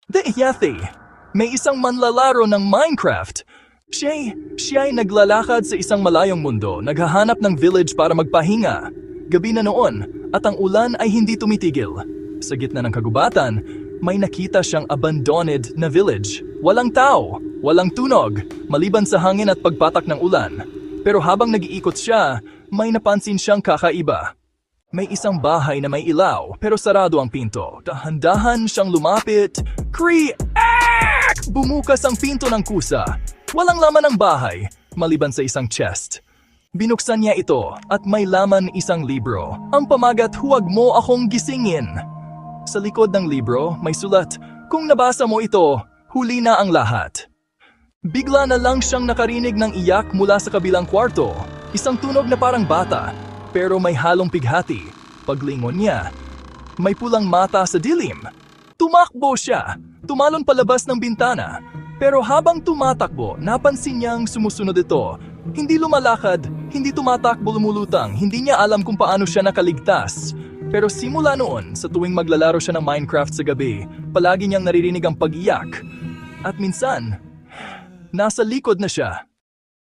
Yate, may isang manlalaro ng Minecraft. Siya ay naglalakad sa isang malayong mundo, naghahanap ng village para magpahinga. Gabi na noon, at ang ulan ay hindi tumitigil. Sa gitna ng kagubatan, may nakita siyang abandoned na village. Walang tao, walang tunog, maliban sa hangin at pagpatak ng ulan. Pero habang nag-iikot siya, may napansin siyang kakaiba. May isang bahay na may ilaw, pero sarado ang pinto. Dahan-dahan siyang lumapit. Bumukas ang pinto ng kusa. Walang laman ang bahay, maliban sa isang chest. Binuksan niya ito at may laman isang libro. Ang pamagat, "Huwag mo akong gisingin." Sa likod ng libro, may sulat, "Kung nabasa mo ito, huli na ang lahat." Bigla na lang siyang nakarinig ng iyak mula sa kabilang kwarto. Isang tunog na parang bata, pero may halong pighati. Paglingon niya, may pulang mata sa dilim. Tumakbo siya, tumalon palabas ng bintana. Pero habang tumatakbo, napansin niyang sumusunod ito. Hindi lumalakad, hindi tumatakbo lumulutang, hindi niya alam kung paano siya nakaligtas. Pero simula noon, sa tuwing maglalaro siya ng Minecraft sa gabi, palagi niyang naririnig ang pag-iyak. At minsan, nasa likod na siya.